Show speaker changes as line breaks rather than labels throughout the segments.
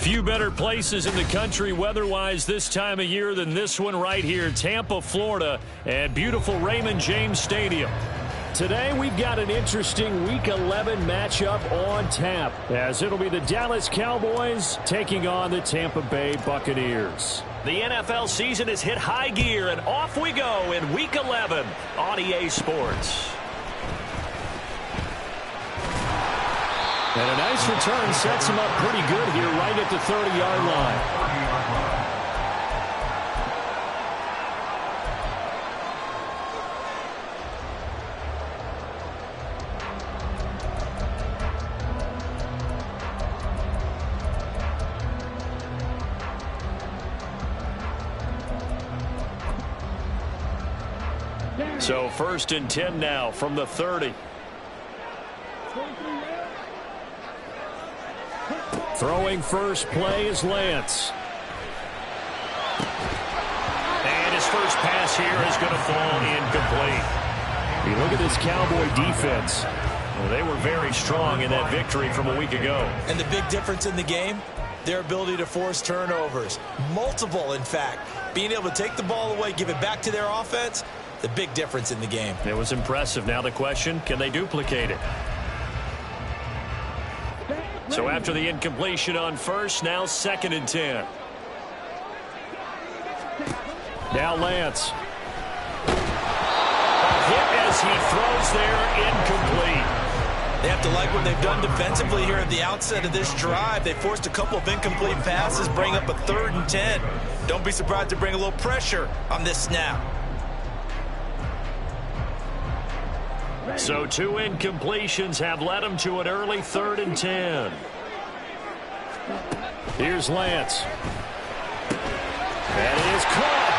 Few better places in the country weather-wise this time of year than this one right here, Tampa, Florida, at beautiful Raymond James Stadium. Today we've got an interesting Week 11 matchup on tap, as it'll be the Dallas Cowboys taking on the Tampa Bay Buccaneers. The NFL season has hit high gear, and off we go in Week 11 on EA Sports. And a nice return sets him up pretty good here right at the 30-yard line. So 1st and 10 now from the 30. Throwing first play is Lance. And his first pass here is going to fall incomplete. You look at this Cowboy defense. Well, they were very strong in that victory from a week ago.
And the big difference in the game, their ability to force turnovers. Multiple, in fact. Being able to take the ball away, give it back to their offense, the big difference in the game.
It was impressive. Now the question, can they duplicate it? So after the incompletion on first, now 2nd and 10. Now Lance. A hit as he throws there, incomplete.
They have to like what they've done defensively here at the outset of this drive. They forced a couple of incomplete passes, bring up a 3rd and 10. Don't be surprised to bring a little pressure on this snap.
So 2 incompletions have led him to an early 3rd and 10. Here's Lance. And it is caught.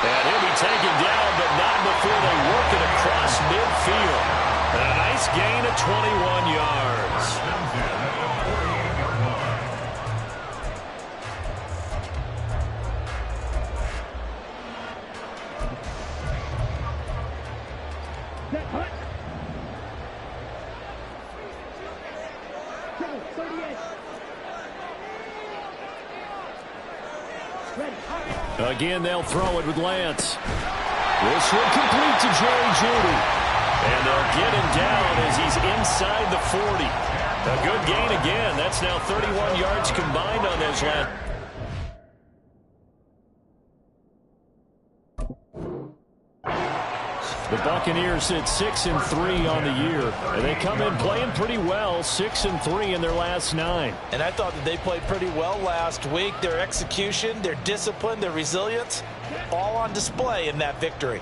And he'll be taken down, but not before they work it across midfield. And a nice gain of 21 yards. Again, they'll throw it with Lance. This one complete to Jerry Jeudy. And they'll get him down as he's inside the 40. A good gain again. That's now 31 yards combined on those last. The Buccaneers sit 6-3 on the year, and they come in playing pretty well, 6-3 in their last 9.
And I thought that they played pretty well last week. Their execution, their discipline, their resilience, all on display in that victory.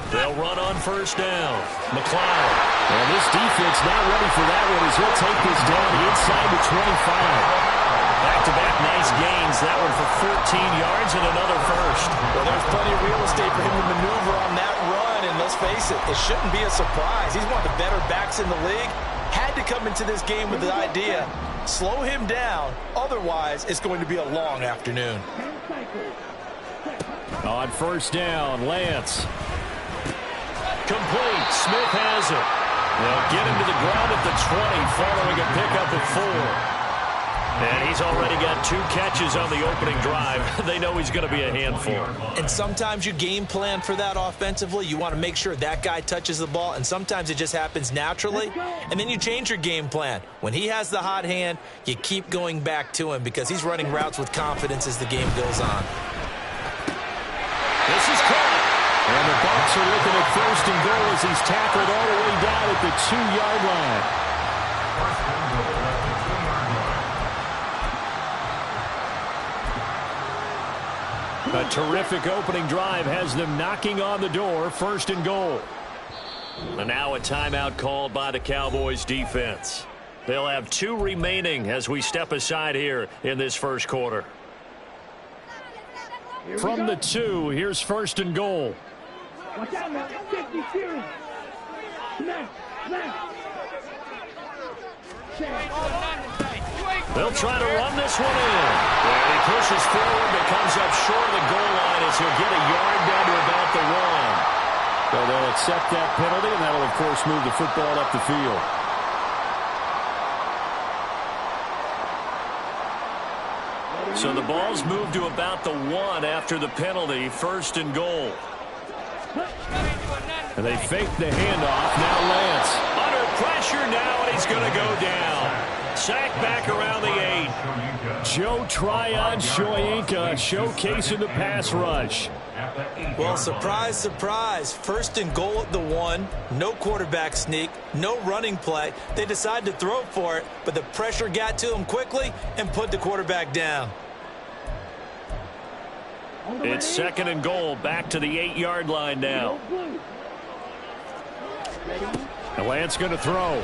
They'll run on first down. McLeod. And this defense not ready for that one as he'll take this down inside the 25. Back-to-back nice gains. That one for 14 yards and another first.
Well, there's plenty of real estate for him to maneuver on that run. And let's face it, it shouldn't be a surprise. He's one of the better backs in the league. Had to come into this game with the idea, slow him down. Otherwise, it's going to be a long afternoon.
On first down, Lance. Complete. Smith has it. They'll get him to the ground at the 20 following a pickup of 4. And he's already got 2 catches on the opening drive. They know he's going to be a handful.
And sometimes you game plan for that offensively. You want to make sure that guy touches the ball, and sometimes it just happens naturally. And then you change your game plan. When he has the hot hand, you keep going back to him because he's running routes with confidence as the game goes on.
This is caught. And the Bucs are looking at 1st and goal as he's tackled all the way down at the 2-yard line. A terrific opening drive has them knocking on the door, 1st and goal. And now a timeout called by the Cowboys defense. They'll have 2 remaining as we step aside here in this first quarter. From the 2, here's 1st and goal.
Watch out now. 50 series.
They'll try to run this one in. And he pushes forward but comes up short of the goal line as he'll get a yard down to about the 1. So they'll accept that penalty, and that will, of course, move the football up the field. So the ball's moved to about the 1 after the penalty, 1st and goal. And they fake the handoff. Now Lance under pressure now, and he's going to go down. Sack back around the 8. Joe Tryon-Shoyinka showcasing the pass rush.
Well, surprise, surprise. 1st and goal at the 1. No quarterback sneak. No running play. They decide to throw for it, but the pressure got to him quickly and put the quarterback down.
It's 2nd and goal. Back to the 8-yard line now. And Lance going to throw.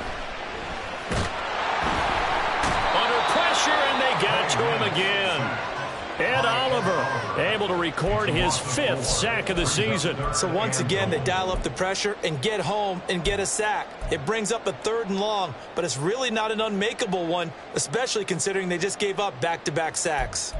Under pressure, and they got to him again. Ed Oliver able to record his 5th sack of the season.
So once again, they dial up the pressure and get home and get a sack. It brings up a 3rd and long, but it's really not an unmakeable one, especially considering they just gave up back-to-back sacks.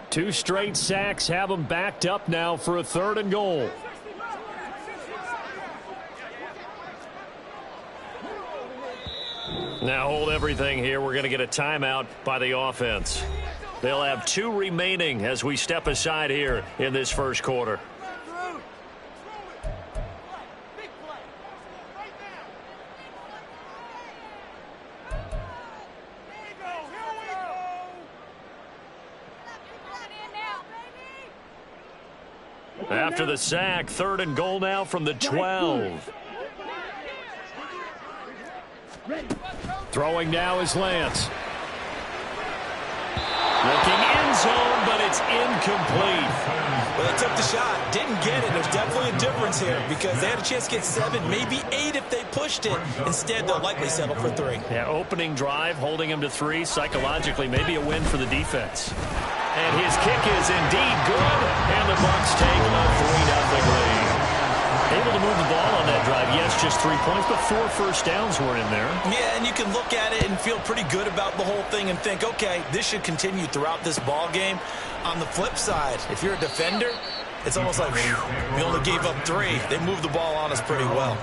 Two straight sacks have them backed up now for a 3rd and goal. Now hold everything here. We're going to get a timeout by the offense. They'll have 2 remaining as we step aside here in this 1st quarter. After the sack, 3rd and goal now from the 12. Throwing now is Lance. Looking end zone, but it's incomplete.
Well, they took the shot, didn't get it. There's definitely a difference here because they had a chance to get 7, maybe 8 if they pushed it. Instead, they'll likely settle for 3.
Yeah, opening drive, holding him to 3. Psychologically, maybe a win for the defense. And his kick is indeed good, and the Bucs take a 3-0 lead. Able to move the ball on that drive. Yes, just 3 points, but 4 first downs were in there.
Yeah, and you can look at it and feel pretty good about the whole thing and think, okay, this should continue throughout this ball game. On the flip side, if you're a defender, it's almost like, whew, we only gave up 3. They moved the ball on us pretty well.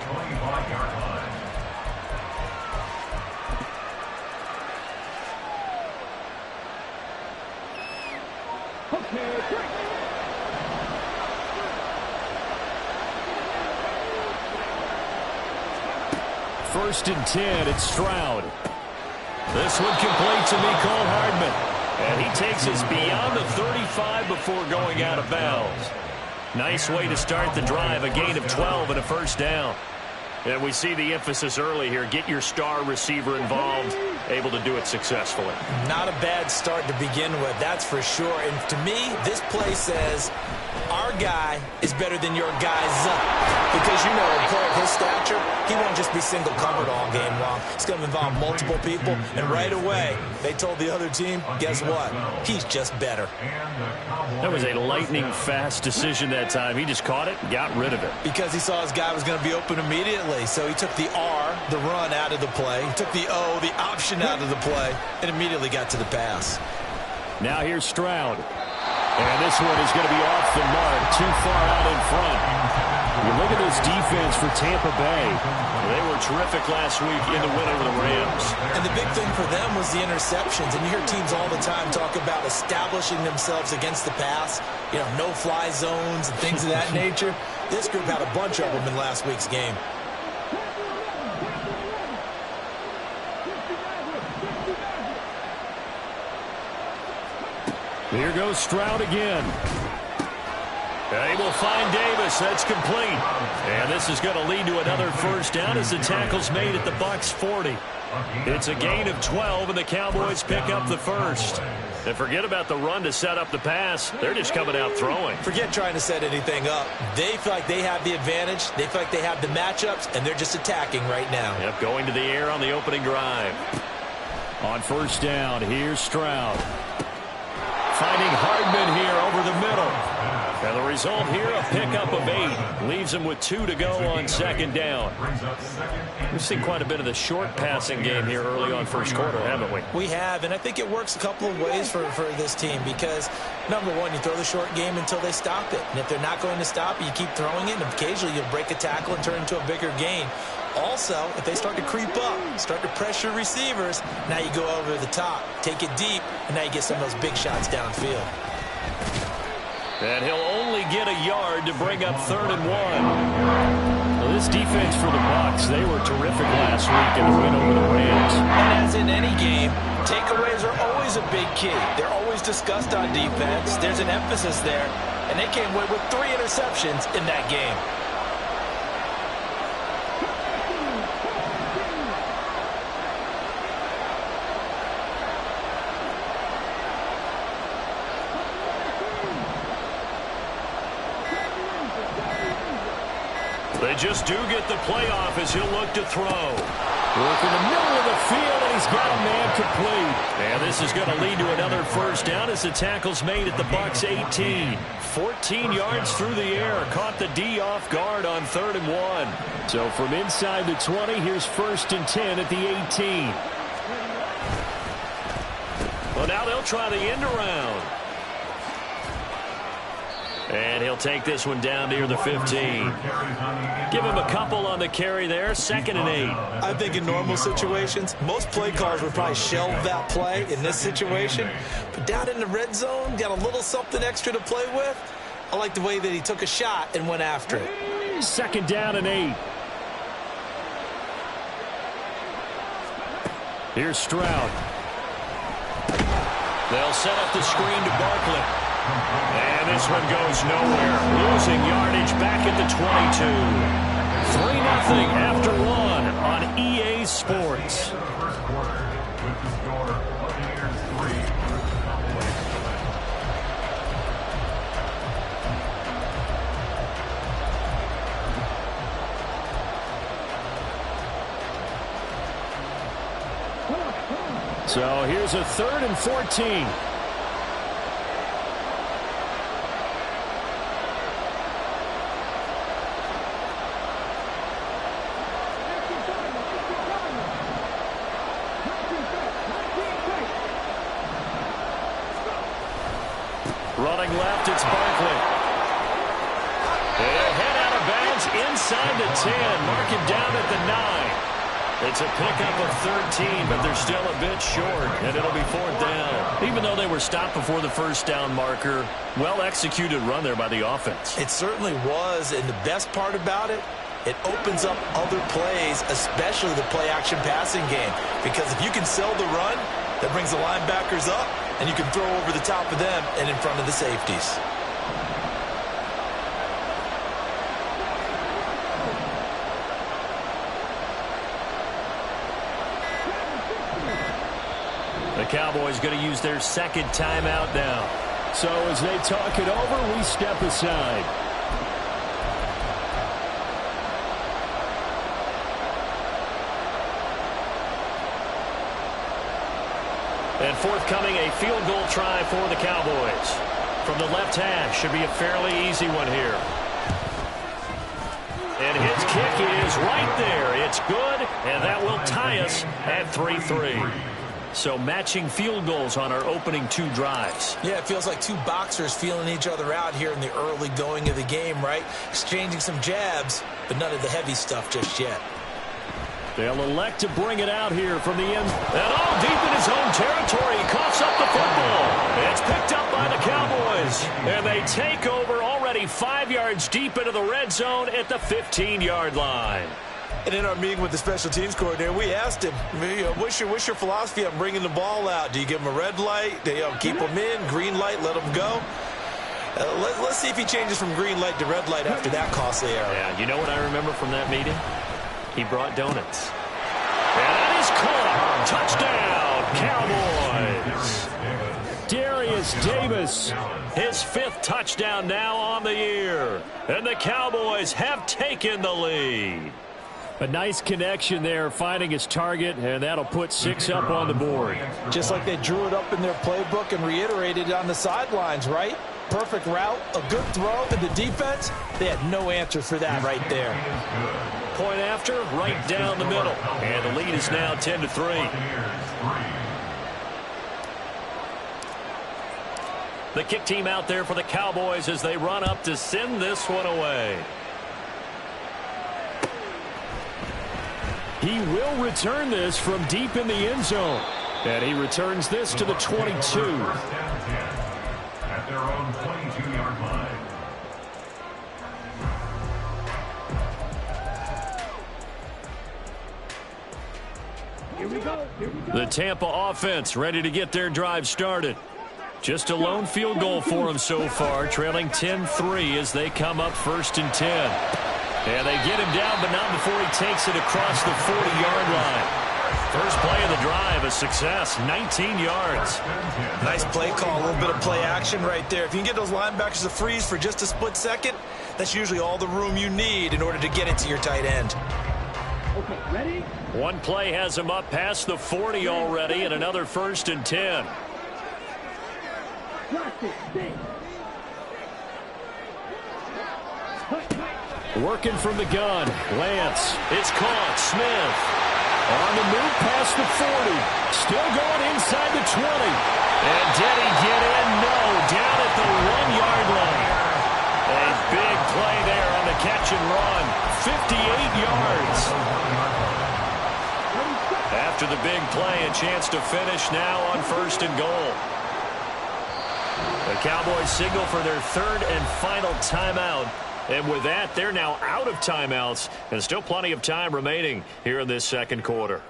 First and 10, it's Stroud. This one complete to Mecole Hardman. And he takes us beyond the 35 before going out of bounds. Nice way to start the drive, a gain of 12 and a 1st down. And we see the emphasis early here. Get your star receiver involved, able to do it successfully.
Not a bad start to begin with, that's for sure. And to me, this play says our guy is better than your guy's. Because, you know, a player of his stature, he won't just be single covered all game long. It's going to involve multiple people. And right away, they told the other team, guess what? He's just better.
That was a lightning-fast decision that time. He just caught it and got rid of it.
Because he saw his guy was going to be open immediately. So he took the R, the run, out of the play. He took the O, the option, out of the play, and immediately got to the pass.
Now here's Stroud. And this one is going to be off the mark, too far out in front. You look at this defense for Tampa Bay. They were terrific last week in the win over the Rams.
And the big thing for them was the interceptions. And you hear teams all the time talk about establishing themselves against the pass. You know, no-fly zones and things of that nature. This group had a bunch of them in last week's game.
Here goes Stroud again. He will find Davis. That's complete. And this is going to lead to another 1st down as the tackle's made at the Bucs 40. It's a gain of 12, and the Cowboys pick up the 1st. And forget about the run to set up the pass. They're just coming out throwing.
Forget trying to set anything up. They feel like they have the advantage. They feel like they have the matchups, and they're just attacking right now.
Yep, going to the air on the opening drive. On 1st down, here's Stroud. Finding Hardman here over the middle. And the result here, a pickup of 8. Leaves him with 2 to go on second down. We've seen quite a bit of the short passing game here early on first quarter, haven't we?
We have, and I think it works a couple of ways for this team because, number one, you throw the short game until they stop it. And if they're not going to stop it, you keep throwing it, and occasionally you'll break a tackle and turn it into a bigger gain. Also, if they start to creep up, start to pressure receivers, now you go over the top, take it deep, and now you get some of those big shots downfield.
And he'll only get a yard to bring up 3rd and 1. Well, this defense for the Bucs, they were terrific last week in the win over the Rams.
And as in any game, takeaways are always a big key. They're always discussed on defense. There's an emphasis there, and they came away with 3 interceptions in that game.
They just do get the playoff as he'll look to throw. Work in the middle of the field, and he's got a man complete. And this is going to lead to another first down as the tackle's made at the Bucs 18. 14 yards through the air. Caught the D off guard on 3rd and 1. So from inside the 20, here's 1st and 10 at the 18. Well, now they'll try the end around. And he'll take this one down near the 15. Give him a couple on the carry there. 2nd and 8.
I think in normal situations, most play callers would probably shelve that play in this situation. But down in the red zone, got a little something extra to play with. I like the way that he took a shot and went after it.
2nd down and 8. Here's Stroud. They'll set up the screen to Barkley. And this one goes nowhere. Losing yardage back at the 22. 3-0 after 1 on EA Sports. So here's a 3rd and 14. Running left, it's Barkley. They'll head out of bounds inside the 10. Mark him down at the 9. It's a pickup of 13, but they're still a bit short, and it'll be 4th down. Even though they were stopped before the first down marker, well-executed run there by the offense.
It certainly was, and the best part about it, it opens up other plays, especially the play-action passing game. Because if you can sell the run, that brings the linebackers up, and you can throw over the top of them and in front of the safeties.
The Cowboys going to use their 2nd timeout now. So as they talk it over, we step aside. And forthcoming, a field goal try for the Cowboys. From the left hash, should be a fairly easy one here. And his kick is right there. It's good, and that will tie us at 3-3. So matching field goals on our opening 2 drives.
Yeah, it feels like 2 boxers feeling each other out here in the early going of the game, right? Exchanging some jabs, but none of the heavy stuff just yet.
They'll elect to bring it out here from the end. And all deep in his own territory. He coughs up the football. It's picked up by the Cowboys. And they take over already 5 yards deep into the red zone at the 15-yard line.
And in our meeting with the special teams coordinator, we asked him, what's your philosophy on bringing the ball out? Do you give him a red light? Do you keep him in? Green light, let him go? Let's see if he changes from green light to red light after that costly error.
Yeah, you know what I remember from that meeting? He brought donuts. And that is caught. Touchdown, Cowboys. Darius Davis, his 5th touchdown now on the year. And the Cowboys have taken the lead. A nice connection there, finding his target, and that'll put 6 up on the board.
Just like they drew it up in their playbook and reiterated it on the sidelines, right? perfect route, a good throw, and the defense, they had no answer for that right there.
Point after, right down the middle. And the lead is now 10-3. The kick team out there for the Cowboys as they run up to send this one away. He will return this from deep in the end zone. And he returns this to the 22.
At their own 22-yard line.
Here we go. Here we go.
The Tampa offense ready to get their drive started. Just a lone field goal for them so far, trailing 10-3 as they come up 1st and 10. And they get him down, but not before he takes it across the 40-yard line. First play of the drive, a success, 19 yards.
Nice play call, a little bit of play action right there. If you can get those linebackers to freeze for just a split second, that's usually all the room you need in order to get it to your tight end.
Okay, ready?
One play has him up past the 40 already, and another 1st and 10.
Practice, stay.
Working from the gun, Lance. It's caught, Smith. On the move past the 40. Still going inside the 20. And did he get in? No, down at the 1-yard line. A big play there on the catch and run. 58 yards. After the big play, a chance to finish now on 1st and goal. The Cowboys signal for their 3rd and final timeout. And with that, they're now out of timeouts, and still plenty of time remaining here in this 2nd quarter.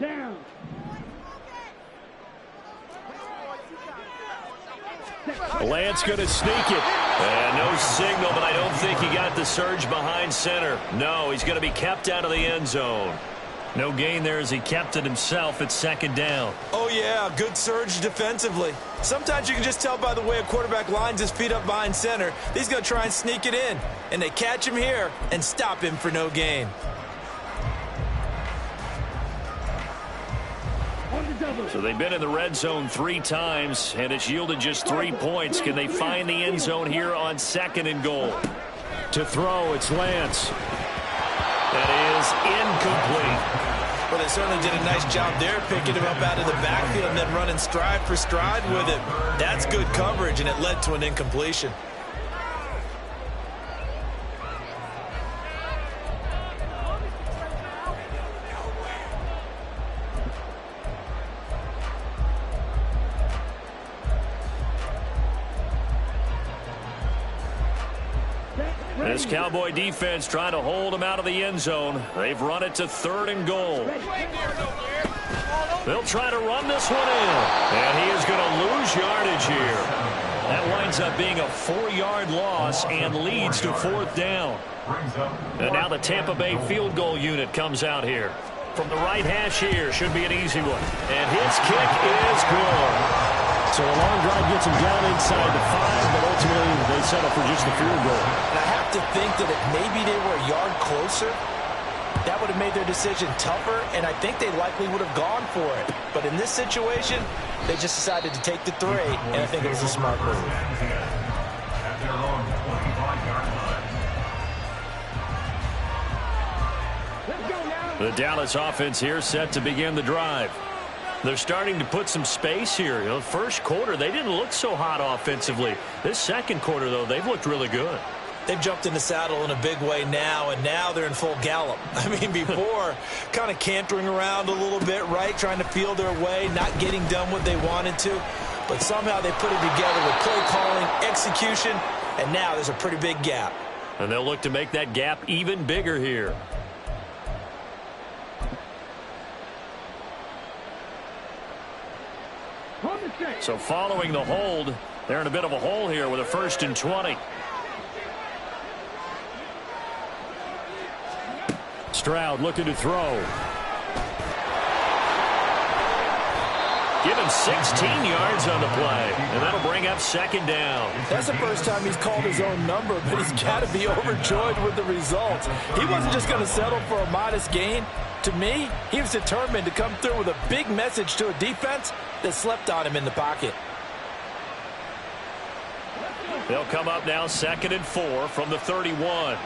Down.
Lance going to sneak it. And no signal, but I don't think he got the surge behind center. No, he's going to be kept out of the end zone. No gain there as he kept it himself at 2nd down.
Oh, yeah, good surge defensively. Sometimes you can just tell by the way a quarterback lines his feet up behind center. He's going to try and sneak it in. And they catch him here and stop him for no gain.
So they've been in the red zone 3 times, and it's yielded just 3 points. Can they find the end zone here on 2nd and goal? To throw, it's Lance. That is incomplete.
Well, they certainly did a nice job there, picking him up out of the backfield and then running stride for stride with it. That's good coverage, and it led to an incompletion.
This Cowboy defense trying to hold him out of the end zone. They've run it to 3rd and goal. They'll try to run this one in. And he is going to lose yardage here. That winds up being a 4-yard loss and leads to 4th down. And now the Tampa Bay field goal unit comes out here. From the right hash here, should be an easy one. And his kick is good. So a long drive gets him down inside the 5, but ultimately they settle for just the field goal.
And I have to think that if maybe they were a yard closer, that would have made their decision tougher, and I think they likely would have gone for it. But in this situation, they just decided to take the 3, and I think it was a smart move.
At their own 25-yard line.
The Dallas offense here set to begin the drive. They're starting to put some space here. You know, first quarter, they didn't look so hot offensively. This 2nd quarter, though, they've looked really good.
They've jumped in the saddle in a big way now, and now they're in full gallop. I mean, before, kind of cantering around a little bit, right, trying to feel their way, not getting done what they wanted to. But somehow they put it together with play calling, execution, and now there's a pretty big gap.
And they'll look to make that gap even bigger here. So following the hold, they're in a bit of a hole here with a 1st and 20. Stroud looking to throw. Give him 16 yards on the play, and that'll bring up second down.
That's the first time he's called his own number, but he's got to be overjoyed with the results. He wasn't just going to settle for a modest gain. To me, he was determined to come through with a big message to a defense that slept on him in the pocket.
They'll come up now 2nd and 4 from the 31.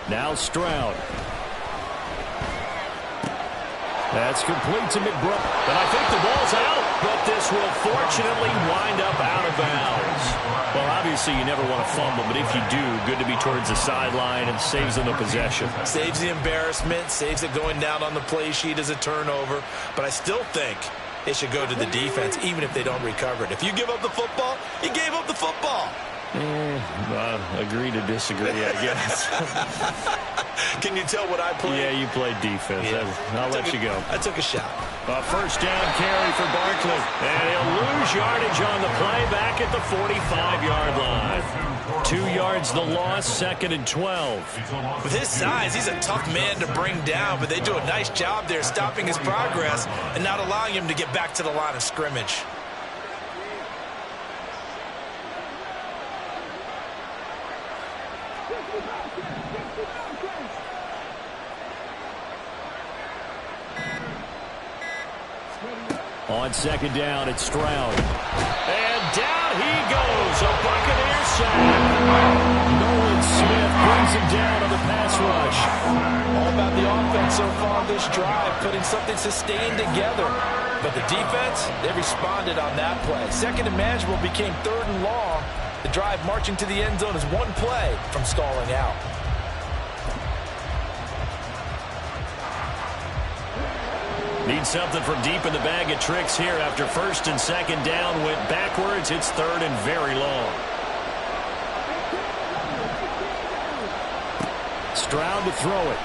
Now Stroud. That's complete to McBride. And I think the ball's out, but this will fortunately wind up out of bounds. Well, obviously you never want to fumble, but if you do, good to be towards the sideline and saves them the possession.
Saves the embarrassment, saves it going down on the play sheet as a turnover. But I still think it should go to the defense, even if they don't recover it. If you give up the football, you gave up the football.
Agree to disagree, I guess.
Can you tell what I played?
Yeah, you played defense.
Yeah.
I'll let you go.
I took a shot.
A first down carry for Barkley. And he'll lose yardage on the play back at the 45-yard line. 2 yards the loss, 2nd and 12.
With his size, he's a tough man to bring down, but they do a nice job there stopping his progress and not allowing him to get back to the line of scrimmage.
On 2nd down, it's Stroud. And down he goes. A Buccaneer sack. Nolan Smith brings him down on the pass rush.
All about the offense so far this drive, putting something sustained together. But the defense, they responded on that play. 2nd and manageable became 3rd and long. The drive marching to the end zone is one play from stalling out.
Need something from deep in the bag of tricks here after 1st and 2nd down went backwards. It's 3rd and very long. Stroud to throw it.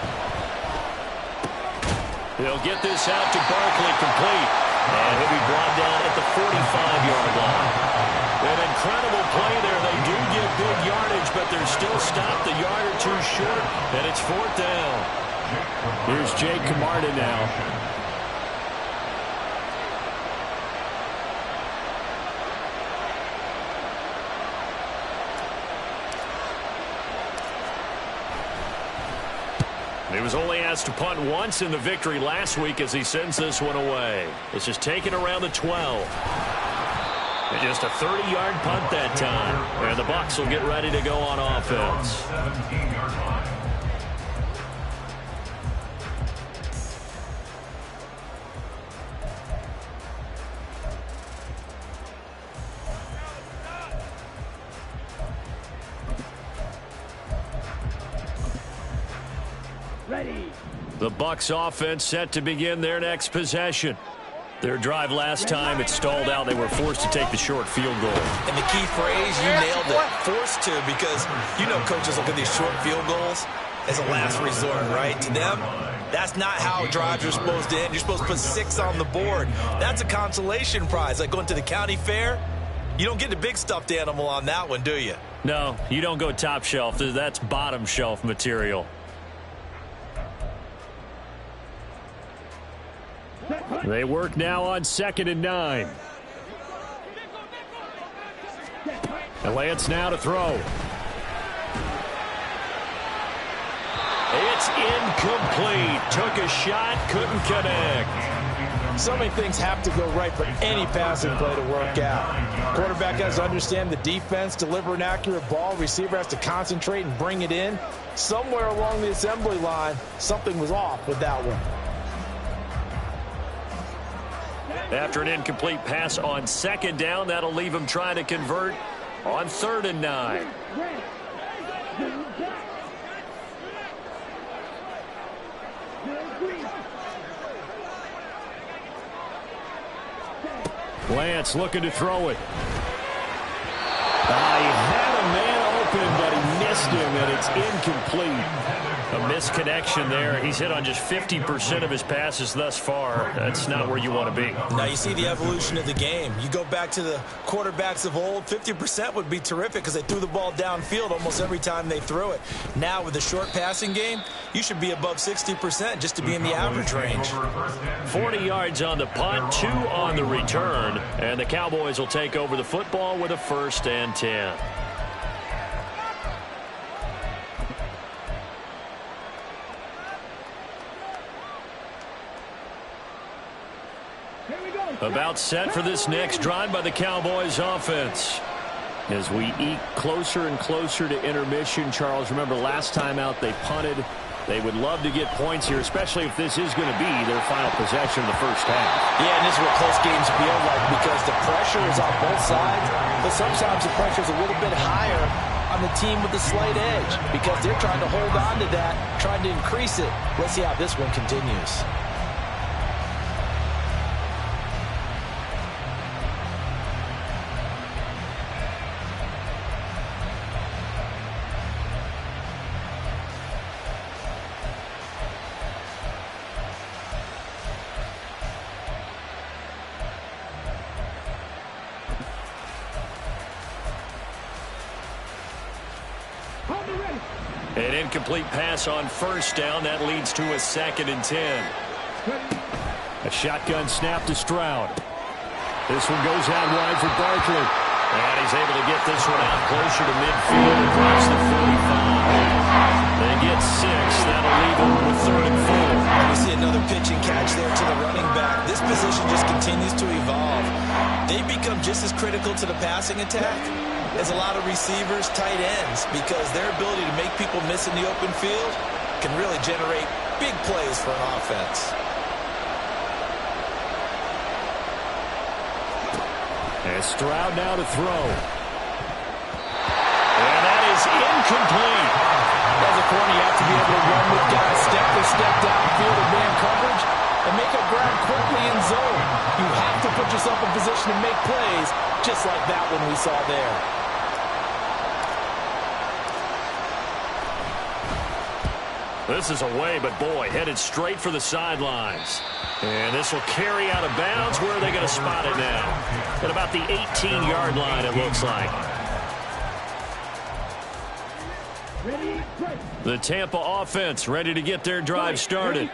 He'll get this out to Barkley, complete. And he'll be brought down at the 45-yard line. An incredible play there. They do get big yardage, but they're still stopped a yard or two short, and it's 4th down. Here's Jake Camarda now. He was only asked to punt once in the victory last week as he sends this one away. This is taken around the 12. And just a 30-yard punt that time. And the Bucs will get ready to go on offense.
17-yard line.
Ready.
The Bucs offense set to begin their next possession. Their drive last time, it stalled out. They were forced to take the short field goal.
And the key phrase, you nailed it. Forced to, because you know coaches look at these short field goals as a last resort, right? To them, that's not how drives are supposed to end. You're supposed to put 6 on the board. That's a consolation prize. Like going to the county fair, you don't get the big stuffed animal on that one, do you?
No, you don't go top shelf. That's bottom shelf material. They work now on 2nd and 9. And Lance now to throw. It's incomplete. Took a shot, couldn't connect.
So many things have to go right for any passing play to work out. Quarterback has to understand the defense, deliver an accurate ball. Receiver has to concentrate and bring it in. Somewhere along the assembly line, something was off with that one.
After an incomplete pass on 2nd down, that'll leave him trying to convert on 3rd and 9. Lance looking to throw it. He had a man open, but he missed against him, and it's incomplete. A misconnection there. He's hit on just 50% of his passes thus far. That's not where you want to be.
Now you see the evolution of the game. You go back to the quarterbacks of old, 50% would be terrific because they threw the ball downfield almost every time they threw it. Now with the short passing game, you should be above 60% just to be in the average range.
40 yards on the punt, 2 on the return, and the Cowboys will take over the football with a 1st and 10. About set for this next drive by the Cowboys offense. As we eke closer and closer to intermission, Charles, remember last time out they punted. They would love to get points here, especially if this is going to be their final possession of the first half.
Yeah, and this is what close games feel like because the pressure is on both sides, but sometimes the pressure is a little bit higher on the team with the slight edge because they're trying to hold on to that, trying to increase it. Let's see how this one continues.
An incomplete pass on 1st down. That leads to a 2nd and 10. A shotgun snap to Stroud. This one goes out wide for Barkley. And he's able to get this one out closer to midfield across the 45. They get 6. That'll leave them with 3rd and 4.
We see another pitch and catch there to the running back. This position just continues to evolve. They become just as critical to the passing attack as a lot of receivers, tight ends, because their ability to make people miss in the open field can really generate big plays for an offense.
And Stroud now to throw. And that is incomplete.
As a corner, you have to be able to run with guys step for step downfield in man coverage and make up ground quickly in zone. You have to put yourself in position to make plays, just like that one we saw there.
This is away, but boy, headed straight for the sidelines. And this will carry out of bounds. Where are they going to spot it now? At about the 18-yard line, it looks like. The Tampa offense ready to get their drive started.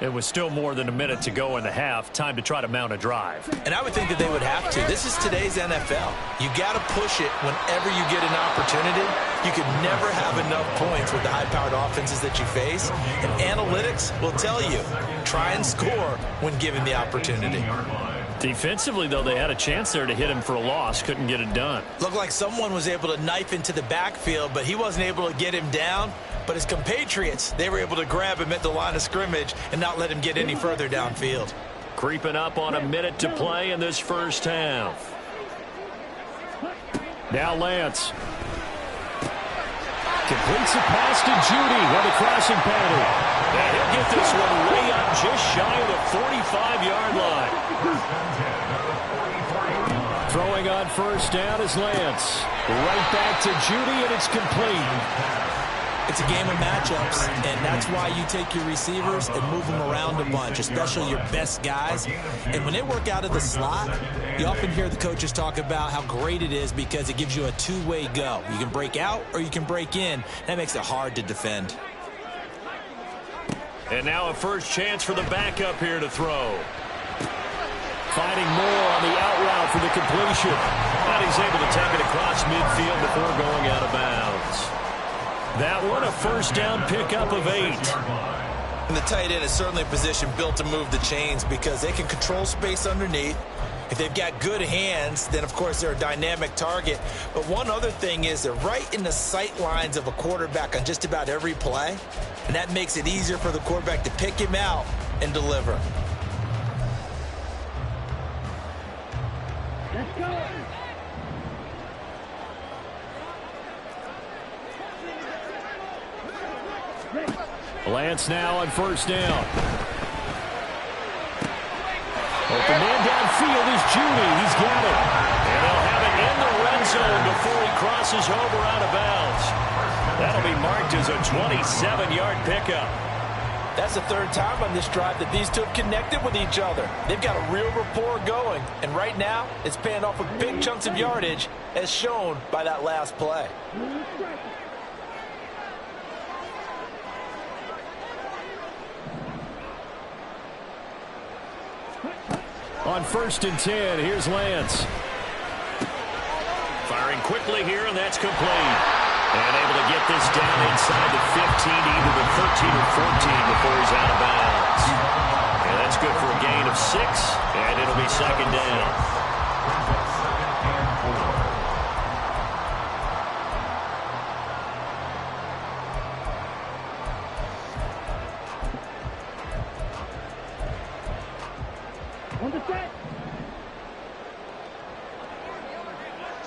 It was still more than a minute to go in the half. Time to try to mount a drive.
And I would think that they would have to. This is today's NFL. You got to push it whenever you get an opportunity. You could never have enough points with the high-powered offenses that you face. And analytics will tell you, try and score when given the opportunity.
Defensively, though, they had a chance there to hit him for a loss. Couldn't get it done.
Looked like someone was able to knife into the backfield, but he wasn't able to get him down. But his compatriots, they were able to grab him at the line of scrimmage and not let him get any further downfield.
Creeping up on a minute to play in this first half. Now Lance. Completes a pass to Judy on the crossing pattern. And he'll get this one way up just shy of the 45-yard line. Throwing on 1st down is Lance. Right back to Judy, and it's complete.
It's a game of matchups, and that's why you take your receivers and move them around a bunch, especially your best guys. And when they work out of the slot, you often hear the coaches talk about how great it is because it gives you a two-way go. You can break out or you can break in. That makes it hard to defend.
And now a first chance for the backup here to throw. Finding more on the out route for the completion. And he's able to take it across midfield before going out of bounds. That one, a first down pickup of 8.
And the tight end is certainly a position built to move the chains because they can control space underneath. If they've got good hands, then, of course, they're a dynamic target. But one other thing is they're right in the sight lines of a quarterback on just about every play. And that makes it easier for the quarterback to pick him out and deliver.
Let's go.
Lance now on 1st down. Open man downfield is Judy. He's got it. And they'll have it in the red zone before he crosses over out of bounds. That'll be marked as a 27-yard pickup.
That's the third time on this drive that these two have connected with each other. They've got a real rapport going, and right now it's paying off with big chunks of yardage, as shown by that last play.
On 1st and 10, here's Lance. Firing quickly here, and that's complete. And able to get this down inside the 15, either the 13 or 14 before he's out of bounds. And that's good for a gain of 6, and it'll be second down.
On the set.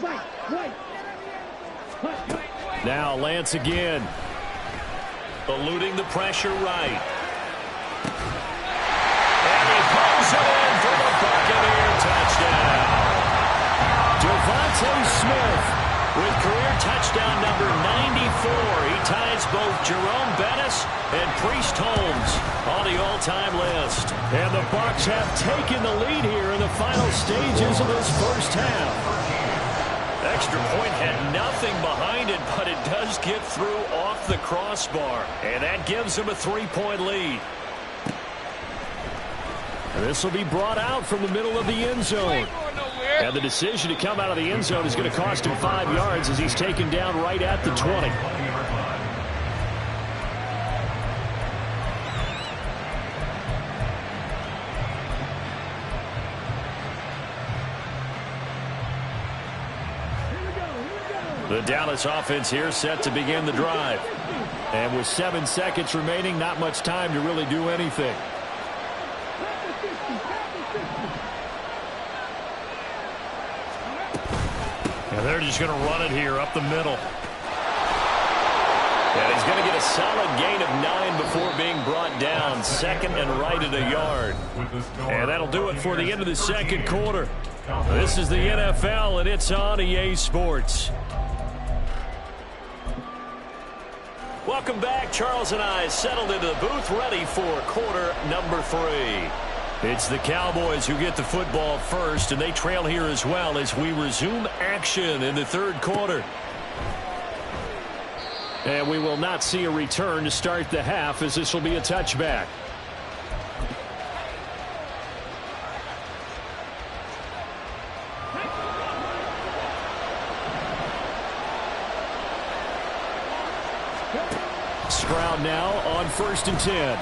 Right.
Now Lance again. Eluding the pressure right. And he pulls it in for the Buccaneer touchdown. Devontae Smith with career touchdown number 94. He ties both Jerome Bettis and Priest Holmes on the all-time list. And the Bucs have taken the lead here in the final stages of this first half. Extra point had nothing behind it, but it does get through off the crossbar. And that gives them a 3-point lead. This will be brought out from the middle of the end zone. And the decision to come out of the end zone is going to cost him 5 yards as he's taken down right at the 20. The Dallas offense here set to begin the drive. And with 7 seconds remaining, not much time to really do anything. And they're just going to run it here up the middle. And he's going to get a solid gain of 9 before being brought down. Second and right at a yard. And that'll do it for the end of the second quarter. This is the NFL, and it's on EA Sports. Welcome back. Charles and I settled into the booth, ready for quarter number 3. It's the Cowboys who get the football first, and they trail here as well as we resume action in the third quarter. And we will not see a return to start the half, as this will be a touchback. Stroud now on 1st and 10.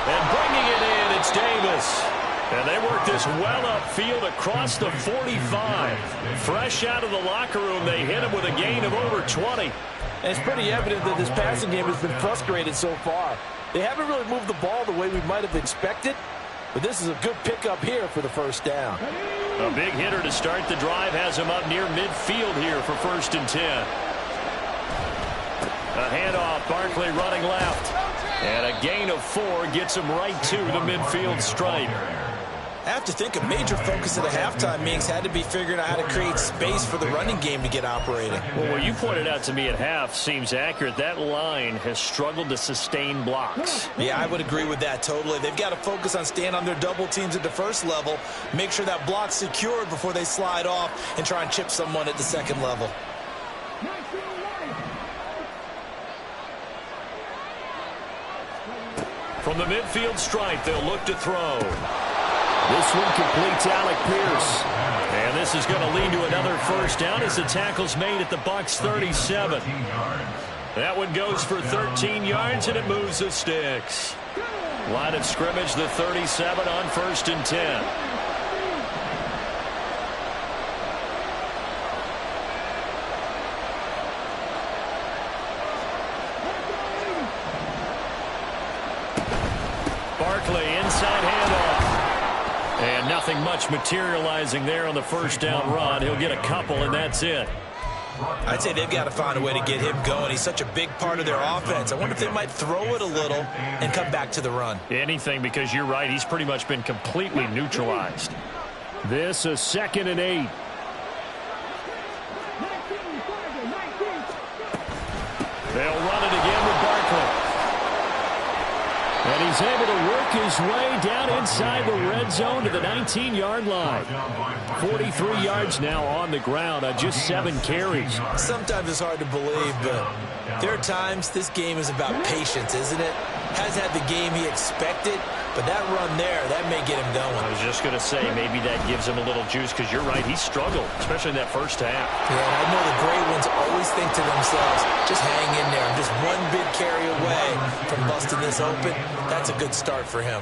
And bringing it in, it's Davis. And they work this well upfield across the 45. Fresh out of the locker room, they hit him with a gain of over 20.
And it's pretty evident that this passing game has been frustrated so far. They haven't really moved the ball the way we might have expected, but this is a good pickup here for the first down.
A big hitter to start the drive has him up near midfield here for 1st and 10. A handoff, Barkley running left. And a gain of 4 gets him right to the midfield stripe.
I have to think a major focus of the halftime meetings had to be figuring out how to create space for the running game to get operating.
Well, what you pointed out to me at half seems accurate. That line has struggled to sustain blocks.
Yeah, I would agree with that totally. They've got to focus on staying on their double teams at the first level, make sure that block's secured before they slide off and try and chip someone at the second level.
From the midfield stripe, they'll look to throw. This one completes Alec Pierce. And this is going to lead to another first down as the tackle's made at the Bucs 37. That one goes for 13 yards, and it moves the sticks. Line of scrimmage, the 37 on 1st and 10. Barkley, inside handoff. And nothing much materializing there on the first down run. He'll get a couple, and that's it.
I'd say they've got to find a way to get him going. He's such a big part of their offense. I wonder if they might throw it a little and come back to the run.
Anything, because you're right. He's pretty much been completely neutralized. This is 2nd and 8. he's able to work his way down inside the red zone to the 19-yard line. 43 yards now on the ground on just 7 carries.
Sometimes it's hard to believe, but there are times this game is about patience, isn't it? Has had the game he expected, but that run there, that may get him going.
I was just going to say, maybe that gives him a little juice, because you're right, he struggled, especially in that first half.
Yeah, I know the great ones always think to themselves, just hang in there. I'm just one big carry away from busting this open. That's a good start for him.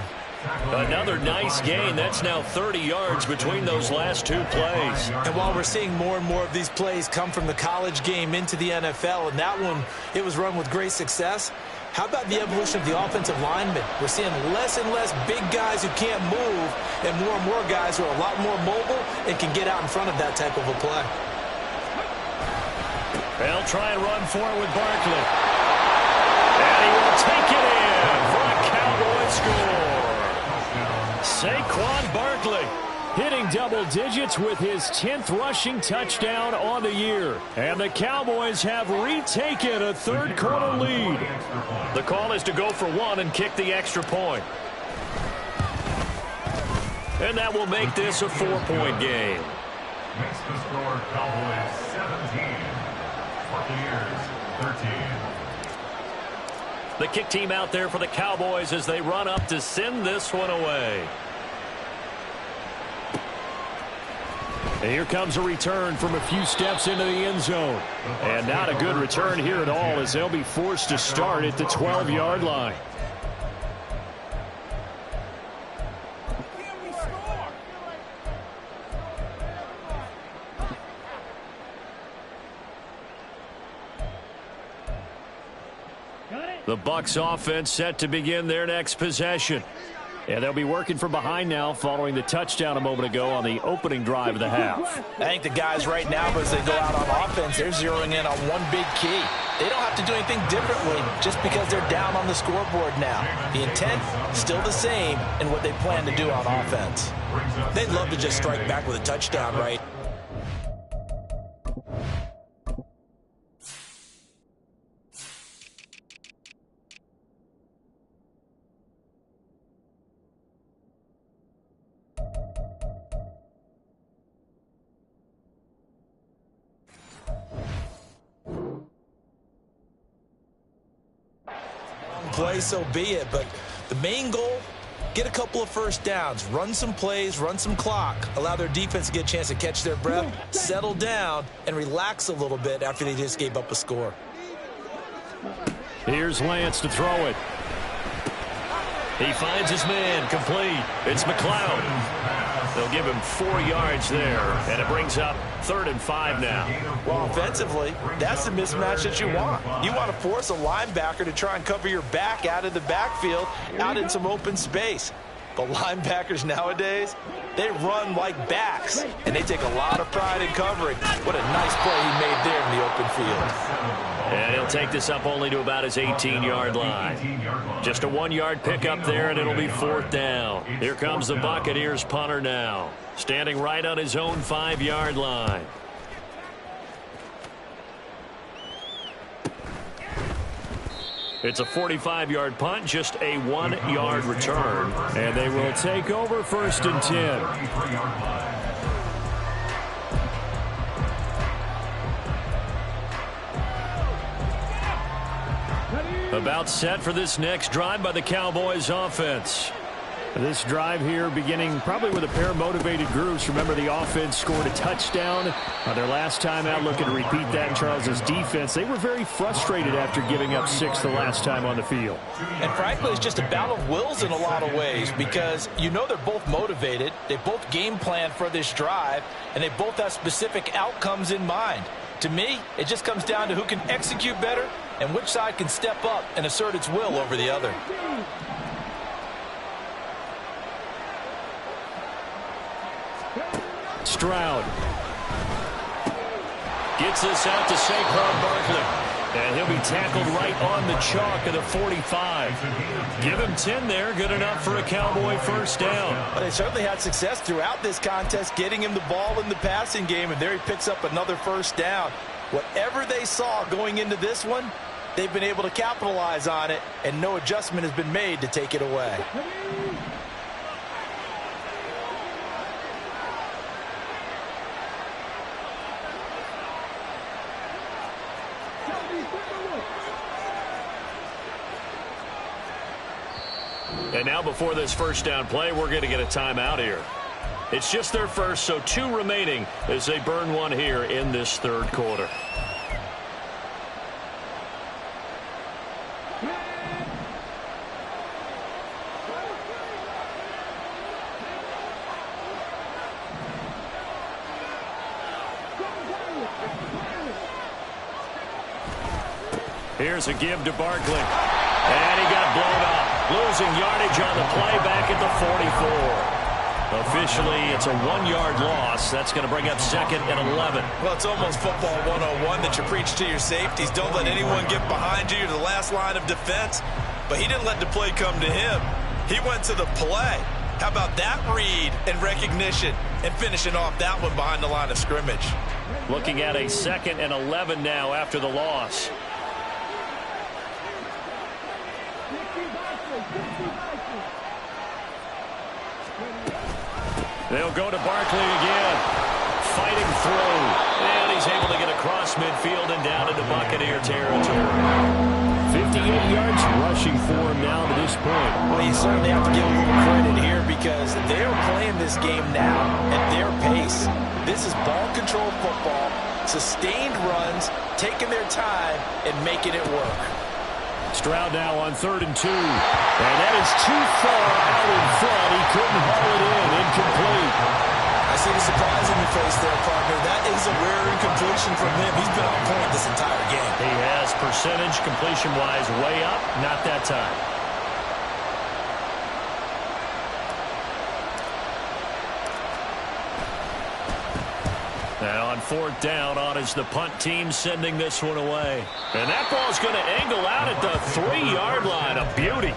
Another nice gain. That's now 30 yards between those last 2 plays.
And while we're seeing more and more of these plays come from the college game into the NFL, and that one, it was run with great success, how about the evolution of the offensive linemen? We're seeing less and less big guys who can't move and more guys who are a lot more mobile and can get out in front of that type of a play.
They'll try and run for it with Barkley. And he will take it in for a Cowboys score. Saquon Barkley hitting double digits with his 10th rushing touchdown on the year. And the Cowboys have retaken a third-quarter lead. The call is to go for 1 and kick the extra point. And that will make this a 4-point game.
Makes the score Cowboys 17. Buccaneers 13.
The kick team out there for the Cowboys as they run up to send this one away. And here comes a return from a few steps into the end zone. And not a good return here at all, as they'll be forced to start at the 12-yard line. The Bucs offense set to begin their next possession. And they'll be working from behind now following the touchdown a moment ago on the opening drive of the half.
I think the guys right now, as they go out on offense, they're zeroing in on one big key. They don't have to do anything differently just because they're down on the scoreboard now. The intent, still the same in what they plan to do on offense. They'd love to just strike back with a touchdown, right? Play, so be it, but the main goal, get a couple of first downs, run some plays, run some clock, allow their defense to get a chance to catch their breath, settle down, and relax a little bit after they just gave up a score.
Here's Lance to throw it. He finds his man, complete. It's McLeod. They'll give him 4 yards there, and it brings up 3rd and 5 now.
Well, offensively, that's the mismatch that you want. You want to force a linebacker to try and cover your back out of the backfield, out in some open space. But linebackers nowadays, they run like backs, and they take a lot of pride in covering. What a nice play he made there in the open field.
And he'll take this up only to about his 18-yard line. Just a 1-yard pickup there, and it'll be 4th down. Here comes the Buccaneers punter now, standing right on his own 5-yard line. It's a 45-yard punt, just a 1-yard return. And they will take over 1st and 10. About set for this next drive by the Cowboys offense. This drive here beginning probably with a pair of motivated groups. Remember, the offense scored a touchdown their last time out. Looking to repeat that in Charles's defense. They were very frustrated after giving up 6 the last time on the field.
And frankly, it's just a battle of wills in a lot of ways, because you know they're both motivated. They both game plan for this drive, and they both have specific outcomes in mind. To me, it just comes down to who can execute better and which side can step up and assert its will over the other.
Stroud gets this out to Saquon Barkley, and he'll be tackled right on the chalk of the 45. Give him 10 there, good enough for a Cowboy 1st down.
But they certainly had success throughout this contest getting him the ball in the passing game, and there he picks up another 1st down. Whatever they saw going into this one, they've been able to capitalize on it, and no adjustment has been made to take it away.
And now before this first down play, we're going to get a timeout here. It's just their first, so 2 remaining as they burn one here in this third quarter. Here's a give to Barkley. And he got blown up. Losing yardage on the play back at the 44. Officially, it's a 1-yard loss. That's going to bring up 2nd and 11.
Well, it's almost football 101 that you preach to your safeties. Don't let anyone get behind you. You're the last line of defense. But he didn't let the play come to him. He went to the play. How about that read and recognition and finishing off that one behind the line of scrimmage?
Looking at a 2nd and 11 now after the loss. They'll go to Barkley again. Fighting through. And he's able to get across midfield and down into Buccaneer territory. 58 yards rushing for him now to this point.
Well, you certainly have to give a little credit here because they're playing this game now at their pace. This is ball control football, sustained runs, taking their time, and making it work.
Stroud now on 3rd and 2. And that is too far out in front. He couldn't haul it in. Incomplete.
I see the surprise in your face there, partner. That is a rare incompletion from him. He's been on point this entire game.
He has percentage completion-wise way up. Not that time. Now on 4th down, on is the punt team sending this one away. And that ball's going to angle out at the 3-yard line. A beauty.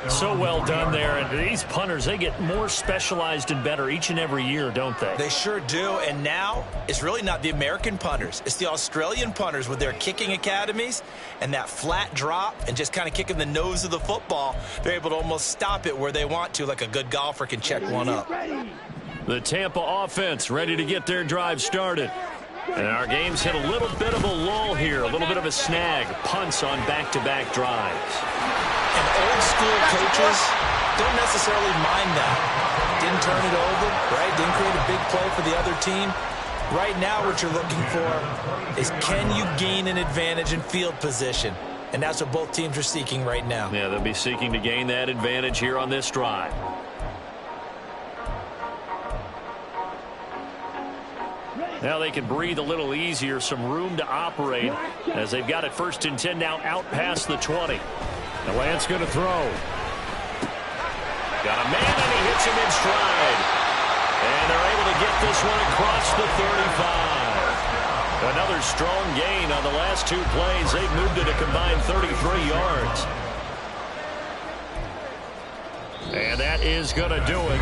So well done there. And these punters, they get more specialized and better each and every year, don't they?
They sure do. And now it's really not the American punters. It's the Australian punters with their kicking academies and that flat drop and just kind of kicking the nose of the football. They're able to almost stop it where they want to, like a good golfer can check one up.
The Tampa offense ready to get their drive started. And our game's hit a little bit of a lull here, a little bit of a snag. Punts on back-to-back drives.
And old school coaches don't necessarily mind that. Didn't turn it over, right? Didn't create a big play for the other team. Right now what you're looking for is can you gain an advantage in field position? And that's what both teams are seeking right now.
Yeah, they'll be seeking to gain that advantage here on this drive. Now they can breathe a little easier, some room to operate as they've got it 1st and 10 now out past the 20. Now Lance going to throw. Got a man and he hits him in stride. And they're able to get this one across the 35. Another strong gain on the last 2 plays. They've moved it a combined 33 yards. And that is going to do it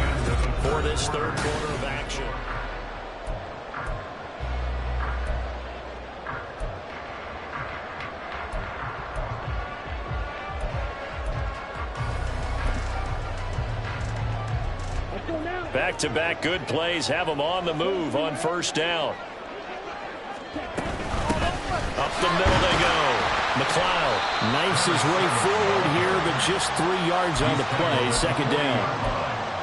for this third quarter of action. Back-to-back good plays have them on the move on 1st down. Up the middle they go. McLeod knifes his way forward here, but just 3 yards on the play. 2nd down.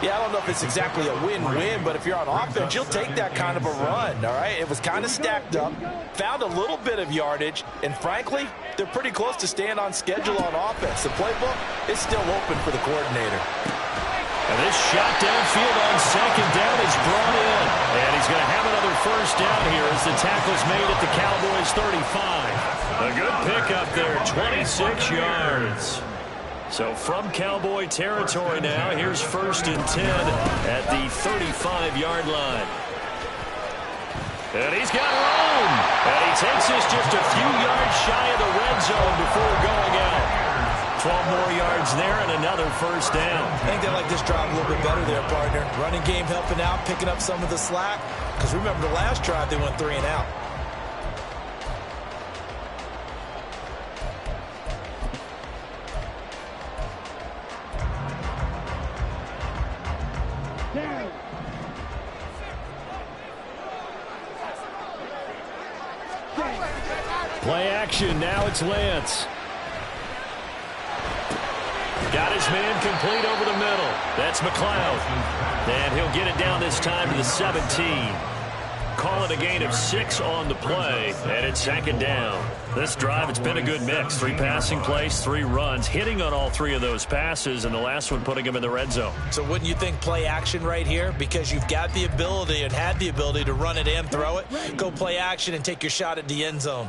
Yeah, I don't know if it's exactly a win-win, but if you're on offense, you'll take that kind of a run, all right? It was kind of stacked up, found a little bit of yardage, and frankly, they're pretty close to staying on schedule on offense. The playbook is still open for the coordinator.
And this shot downfield on 2nd down is brought in. And he's going to have another 1st down here as the tackle's made at the Cowboys 35. A good pickup there, 26 yards. So from Cowboy territory now, here's 1st and 10 at the 35-yard line. And he's got room. And he takes this just a few yards shy of the red zone before going out. 12 more yards there and another 1st down.
I think they like this drive a little bit better there, partner. Running game helping out, picking up some of the slack. Because remember the last drive, they went 3 and out.
Down.
Play action. Now it's Lance. Got his man complete over the middle. That's McLeod. And he'll get it down this time to the 17. Call it a gain of 6 on the play, and it's 2nd down. This drive, it's been a good mix. 3 passing plays, 3 runs, hitting on all 3 of those passes, and the last one putting him in the red zone.
So wouldn't you think play action right here? Because you've got the ability and had the ability to run it and throw it. Go play action and take your shot at the end zone.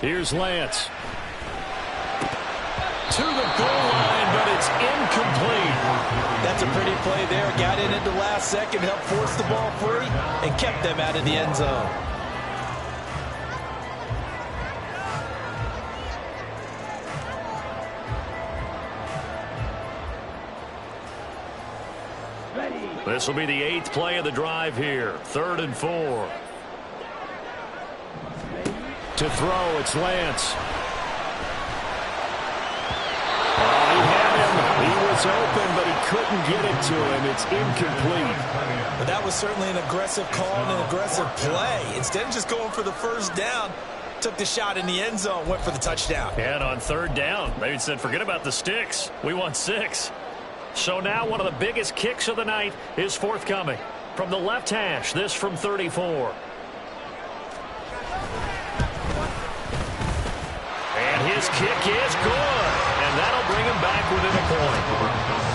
Here's Lance. To the goal line, but it's incomplete.
That's a pretty play there. Got in at the last second, helped force the ball free, and kept them out of the end zone.
This will be the 8th play of the drive here. 3rd and 4. To throw, it's Lance. He had him. He was open, but he couldn't get it to him. It's incomplete.
But that was certainly an aggressive call and an aggressive play. Instead of just going for the first down, took the shot in the end zone, went for the touchdown.
And on 3rd down, they said, forget about the sticks. We want 6. So now one of the biggest kicks of the night is forthcoming. From the left hash, this from 34. And his kick is good. And that'll bring him back within a point.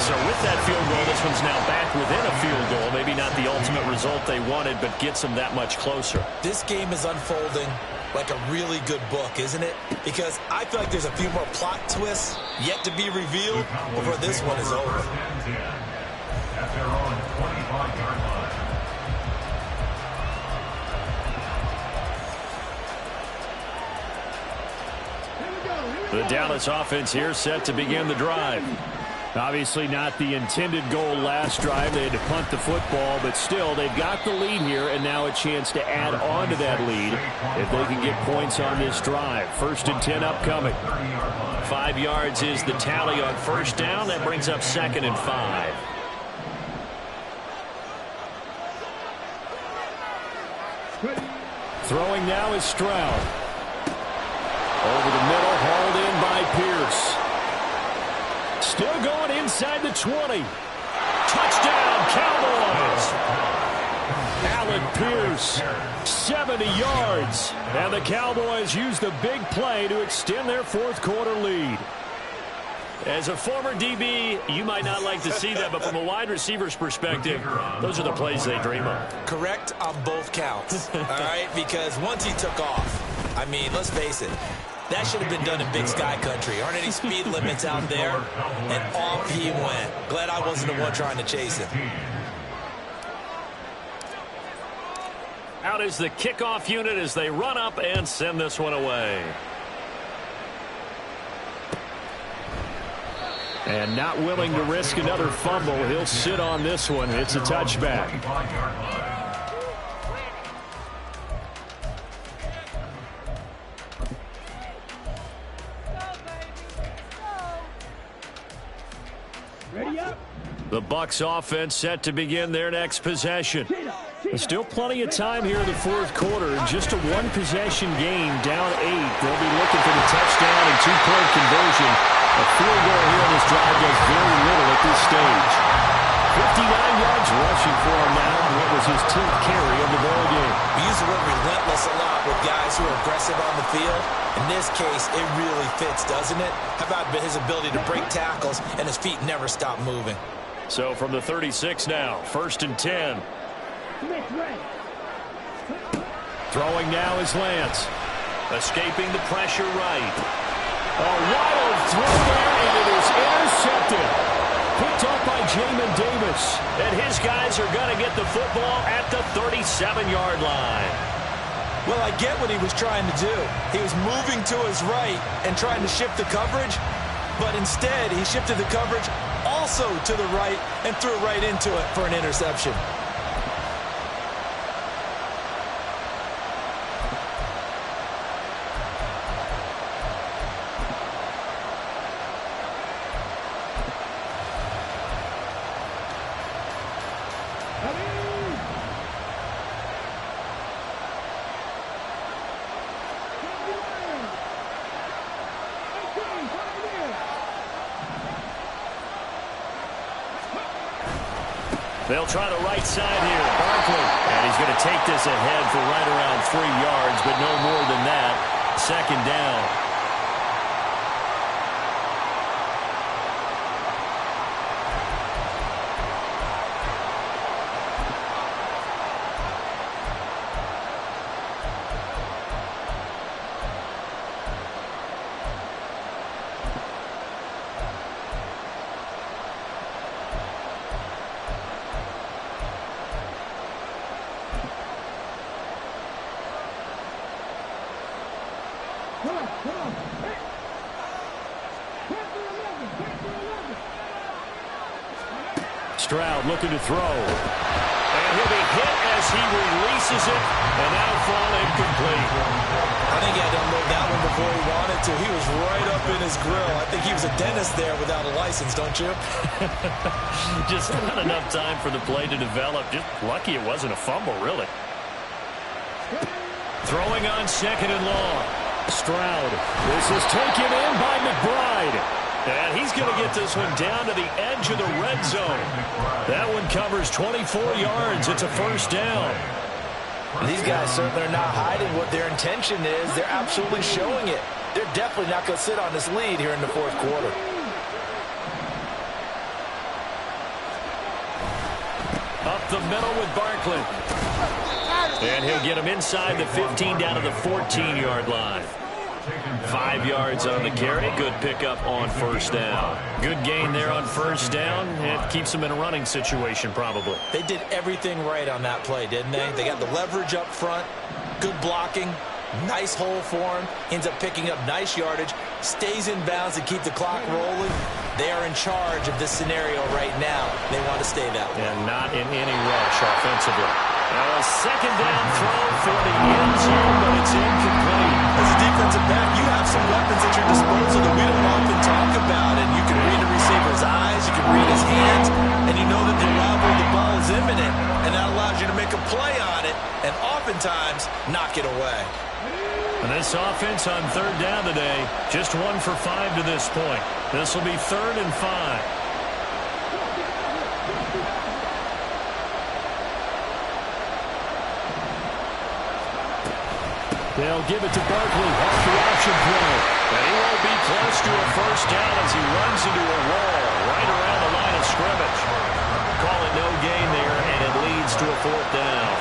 So with that field goal, this one's now back within a field goal. Maybe not the ultimate result they wanted, but gets them that much closer.
This game is unfolding like a really good book, isn't it? Because I feel like there's a few more plot twists yet to be revealed before this one is over.
At their own 25-yard line.
The Dallas offense here set to begin the drive. Obviously not the intended goal last drive. They had to punt the football, but still they've got the lead here, and now a chance to add on to that lead if they can get points on this drive. 1st and 10 upcoming. 5 yards is the tally on 1st down. That brings up 2nd and 5. Throwing now is Stroud. Over the middle, hauled in by Pierce. Still going inside the 20. Touchdown, Cowboys! Allen Pierce, 70 yards. And the Cowboys use the big play to extend their 4th quarter lead. As a former DB, you might not like to see that, but from a wide receiver's perspective, those are the plays they dream of.
Correct on both counts, all right? Because once he took off, I mean, let's face it, that should have been done in Big Sky country. Aren't any speed limits out there? And off he went. Glad I wasn't the one trying to chase him.
Out is the kickoff unit as they run up and send this one away. And not willing to risk another fumble. He'll sit on this one. It's a touchback. The Bucs offense set to begin their next possession. There's still plenty of time here in the 4th quarter. Just a 1-possession game, down 8. They'll be looking for the touchdown and 2-point conversion. A field goal here in this drive does very little at this stage. 59 yards rushing for him now. What was his 10th carry of the ball game?
We use the word relentless a lot with guys who are aggressive on the field. In this case, it really fits, doesn't it? How about his ability to break tackles and his feet never stop moving?
So from the 36 now, 1st and 10. Throwing now is Lance. Escaping the pressure right. A wild throw there, and it is intercepted. Picked up by Jamin Davis. And his guys are going to get the football at the 37-yard line.
Well, I get what he was trying to do. He was moving to his right and trying to shift the coverage, but instead he shifted the coverage also to the right and threw right into it for an interception.
They'll try the right side here. Barkley. And he's going to take this ahead for right around 3 yards, but no more than that. Second down. Stroud looking to throw. And he'll be hit as he releases it, and that'll fall incomplete.
I think he had to unload that one before he wanted to. He was right up in his grill. I think he was a dentist there without a license, don't you?
Just not enough time for the play to develop. Just lucky it wasn't a fumble, really. Throwing on second and long. Stroud. This is taken in by McBride. And he's going to get this one down to the edge of the red zone. That one covers 24 yards. It's a first down.
These guys certainly are not hiding what their intention is. They're absolutely showing it. They're definitely not going to sit on this lead here in the fourth quarter.
Up the middle with Barkley. And he'll get him inside the 15 down to the 14-yard line. 5 yards on the carry. Good pickup on first down. Good gain there on first down. It keeps them in a running situation probably.
They did everything right on that play, didn't they? They got the leverage up front. Good blocking. Nice hole for him. Ends up picking up nice yardage. Stays in bounds to keep the clock rolling. They are in charge of this scenario right now. They want to stay that way.
And not in any rush offensively. A second down throw for the end zone, but it's incomplete.
As a defensive back, you have some weapons at your disposal that we don't often talk about. And you can read a receiver's eyes, you can read his hands, and you know that the arrival of the ball is imminent. And that allows you to make a play on it and oftentimes knock it away.
And this offense on third down today, just 1 for 5 to this point. This will be 3rd and 5. They'll give it to Barkley off the option play. And he won't be close to a first down as he runs into a wall right around the line of scrimmage. Call it no gain there, and it leads to a 4th down.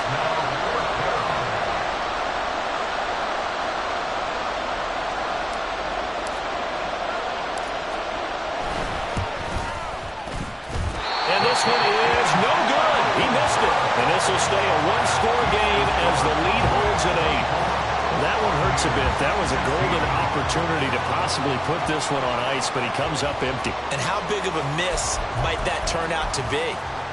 And this one is no good. He missed it. And this will stay a one-score game as the lead holds at 8. That one hurts a bit. That was a golden opportunity to possibly put this one on ice, but he comes up empty.
And how big of a miss might that turn out to be?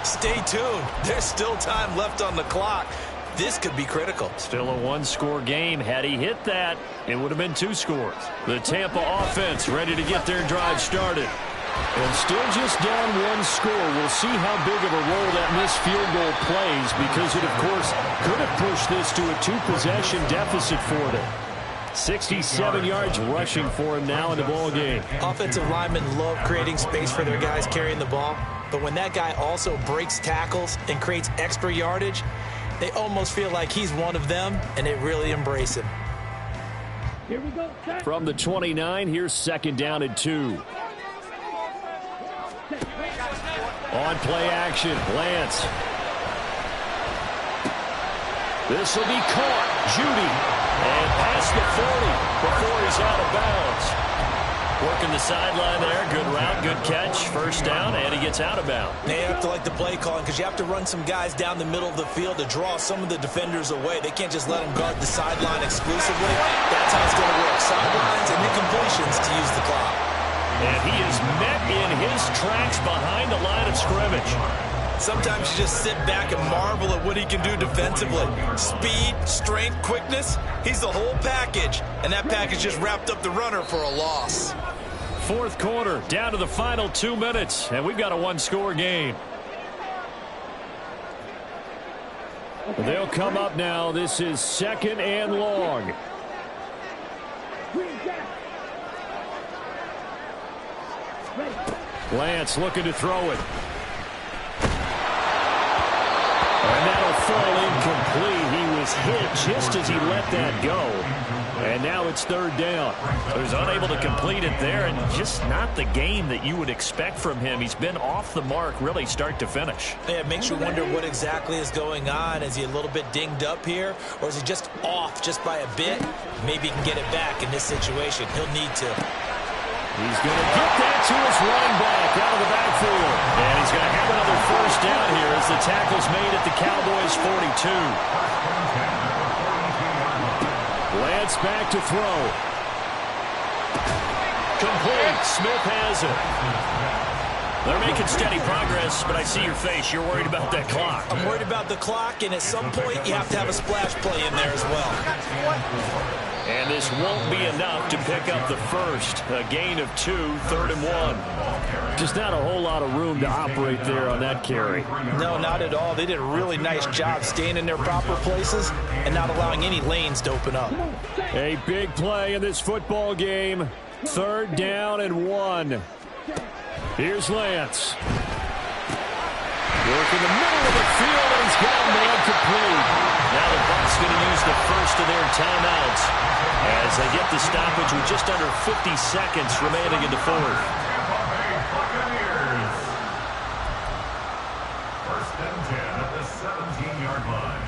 Stay tuned. There's still time left on the clock. This could be critical.
Still a one-score game. Had he hit that, it would have been 2 scores. The Tampa offense ready to get their drive started. And still just down 1 score. We'll see how big of a role that missed field goal plays because it, of course, could have pushed this to a 2-possession deficit for them. 67 yards rushing for him now in the ball game.
Offensive linemen love creating space for their guys carrying the ball. But when that guy also breaks tackles and creates extra yardage, they almost feel like he's one of them, and they really embrace him.
Here we go.
From the 29, here's 2nd down and 2. On play action, Lance. This will be caught. Judy. And past the 40 before he's out of bounds. Working the sideline there. Good route, good catch. First down, and he gets out of bounds.
They have to like the play calling because you have to run some guys down the middle of the field to draw some of the defenders away. They can't just let them guard the sideline exclusively. That's how it's going to work. Sidelines and incompletions to use the clock.
And he is met in his tracks behind the line of scrimmage.
Sometimes you just sit back and marvel at what he can do defensively. Speed, strength, quickness, he's the whole package. And that package just wrapped up the runner for a loss.
4th quarter, down to the final 2 minutes, and we've got a 1-score game. They'll come up now. This is 2nd and long. Lance looking to throw it. And that'll fall incomplete. He was hit just as he let that go. And now it's third down.
He was unable to complete it there, and just not the game that you would expect from him. He's been off the mark really start to finish.
Yeah, it makes you wonder what exactly is going on. Is he a little bit dinged up here, or is he just off just by a bit? Maybe he can get it back in this situation. He'll need to.
He's going to get that to his running back out of the backfield.
And he's going to have another first down here as the tackle's made at the Cowboys' 42.
Lance back to throw.
Complete. Smith has it. They're making steady progress, but I see your face. You're worried about that clock.
I'm worried about the clock, and at some point, you have to have a splash play in there as well.
And this won't be enough to pick up the first. A gain of 2, 3rd and 1. Just not a whole lot of room to operate there on that carry.
No, not at all. They did a really nice job staying in their proper places and not allowing any lanes to open up.
A big play in this football game. 3rd down and 1. Here's Lance. Work in the middle of the field, and he's got a man complete.
Now the Bucs going to use the first of their timeouts as they get the stoppage with just under 50 seconds remaining in the fourth.
First and 10 at the 17-yard line.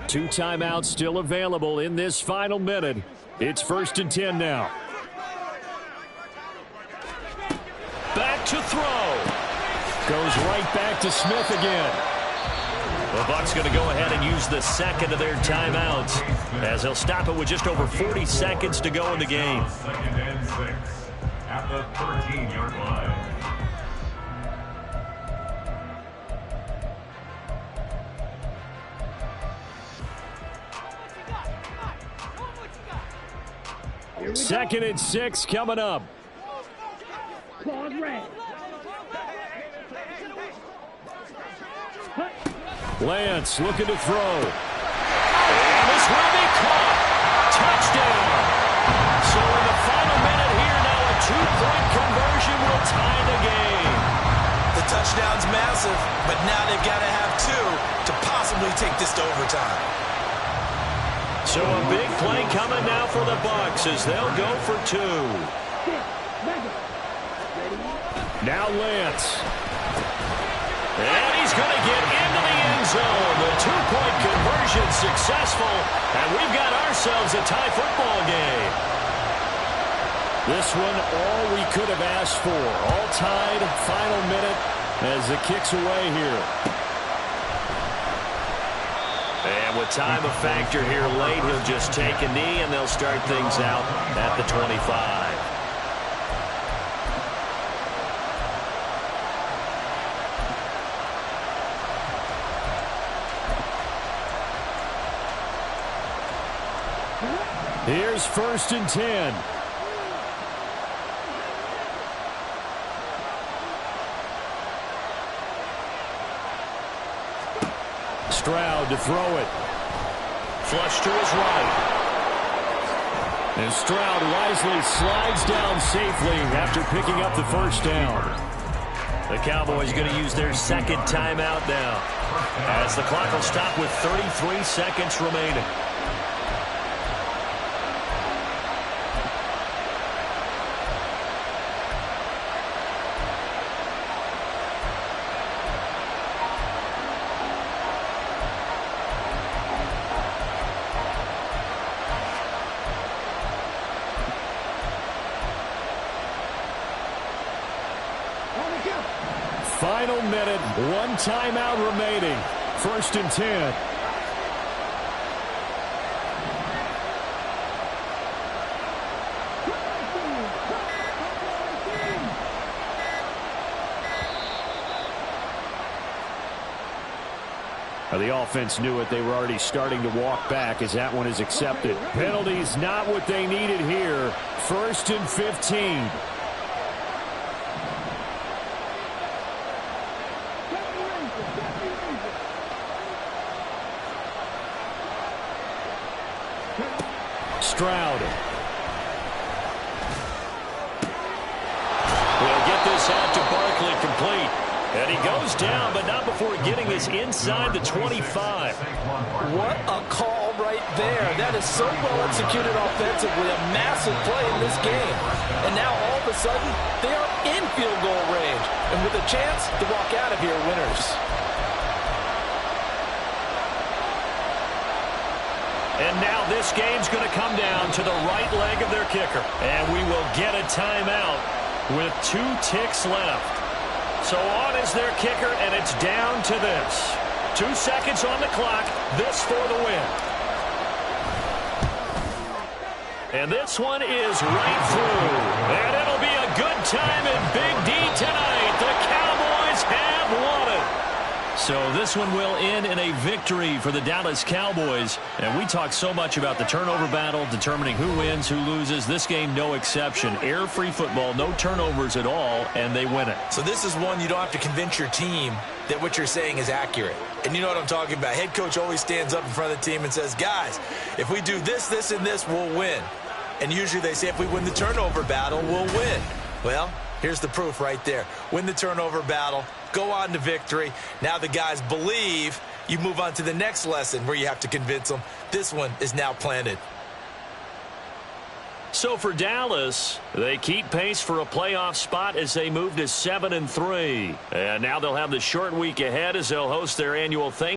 2 timeouts still available in this final minute. It's 1st and 10 now.
Back to throw.
Goes right back to Smith again.
The Bucs going to go ahead and use the second of their timeouts as they'll stop it with just over 40 seconds to go in the game.
2nd and 6 at the 13-yard line.
Second and 6 coming up. Lance looking to throw.
And this will be caught. Touchdown. So in the final minute here now, a 2-point conversion will tie the game.
The touchdown's massive, but now they've got to have 2 to possibly take this to overtime.
So a big play coming now for the Bucs as they'll go for 2.
Now Lance.
And he's going to get into the end zone. The 2-point conversion successful, and we've got ourselves a tie football game.
This one all we could have asked for. All tied, final minute as it kicks away here.
And with time a factor here late, he'll just take a knee, and they'll start things out at the 25.
Here's 1st and 10. Stroud to throw it.
Flush to his right.
And Stroud wisely slides down safely after picking up the first down.
The Cowboys going to use their second timeout now as the clock will stop with 33 seconds remaining.
Final minute, 1 timeout remaining. 1st and 10. The offense knew it. They were already starting to walk back as that one is accepted. Penalties not what they needed here. 1st and 15. Stroud. We'll get this out to Barkley complete. And he goes down, but not before getting us inside the 25.
What a call right there. That is so well executed offensively. A massive play in this game. And now all of a sudden, they are in field goal range. And with a chance to walk out of here winners.
And now this game's going to come down to the right leg of their kicker. And we will get a timeout with 2 ticks left. So on is their kicker, and it's down to this. 2 seconds on the clock. This for the win. And this one is right through. And it'll be a good time in Big D tonight. The Cowboys have won it. So this one will end in a victory for the Dallas Cowboys. And we talk so much about the turnover battle, determining who wins, who loses. This game, no exception. Air-free football, no turnovers at all, and they win it.
So this is one you don't have to convince your team that what you're saying is accurate. And you know what I'm talking about. Head coach always stands up in front of the team and says, guys, if we do this, this, and this, we'll win. And usually they say if we win the turnover battle, we'll win. Well, here's the proof right there. Win the turnover battle, go on to victory. Now the guys believe. You move on to the next lesson where you have to convince them. This one is now planted.
So for Dallas, they keep pace for a playoff spot as they move to 7-3. And now they'll have the short week ahead as they'll host their annual thing.